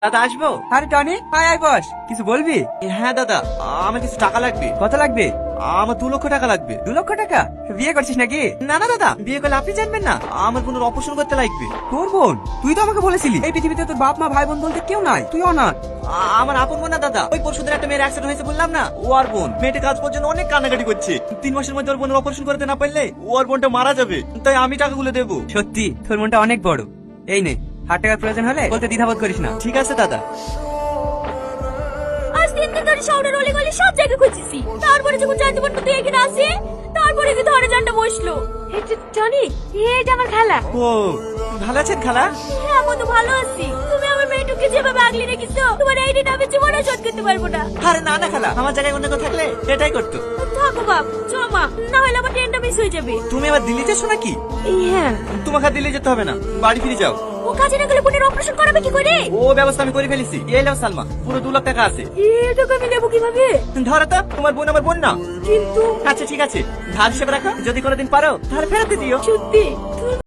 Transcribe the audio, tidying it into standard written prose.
দাদা আসবো? আরে টনি, আয় আয় বস। কিছু বলবি? হ্যাঁ দাদা, আমার কিছু টাকা লাগবে। কত লাগবে? আমার 2 লক্ষ টাকা লাগবে। 2 লক্ষ টাকা? বিয়ে করছিস নাকি? না না দাদা, বিয়ে করলে আপনি জানবেন না, আমার বোনের অপারেশন করতে লাগবে। তোর বোন? তুই তো আমাকে বলেছিলি এই পৃথিবীতে তোর বাপ মা ভাই বোন বলতে কেউ নাই, তুই অনাথ। আমার আপন বোন না দাদা, ওই পরশুদিন একটা মেয়ের অ্যাক্সিডেন্ট হয়েছে বললাম না, ও আর বোন মেয়েটা কাজ করার জন্য অনেক কান্নাকাটি করছে। 3 মাসের মধ্যে ওর বোনের অপারেশন করতে না পারলে ও আর বোনটা মারা যাবে, তাই আমি টাকাগুলো দেবো। সত্যি তোর মনটা অনেক বড়। এই নে, 1,000 টাকার প্রয়োজন হলে বলতে দ্বিধাবোধ করিস না। ঠিক আছে দাদা। আজ 3 দিন ধরে শহরের অলিগলি সব জায়গায় খুঁজেছি, তারপরে যখন জানতে পারবো তুই এখানে আসি, তারপরে কি ধরে জানটা বসলো। টনি, এটা আমার খালা। ও, ভালো আছেন খালা? হ্যাঁ আমি তো ভালো আছি। তুমি আমার মেয়েটুকে যেভাবে আগলে রেখেছো, তোমার এই ঋণ আমি জীবনে শোধ করতে পারবো না। আরে না না খালা, আমার জায়গায় অন্য কেউ থাকলে এটাই করতো। থাকো বাপ, চল মা, না হলে আমার ট্রেনটা মিস হয়ে যাবে। তুমি আবার দিল্লি যাচ্ছ নাকি? হ্যাঁ। তোমাকে আর দিল্লি যেতে হবে না, বাড়ি ফিরে যাও। ও কাজে না গেলে বোনের অপারেশন করাবে কি করে? ও ব্যবস্থা আমি করে ফেলেছি। এই নাও সালমা, পুরো 2 লাখ টাকা আছে। এটাকে আমি নেবো কিভাবে? ধরো তো, তোমার বোন আমার বোন না। কিন্তু আচ্ছা ঠিক আছে, ধার হিসেবে রাখো, যদি কোনোদিন পারো তাহলে ফেরত দিয়ে দিও। সত্যি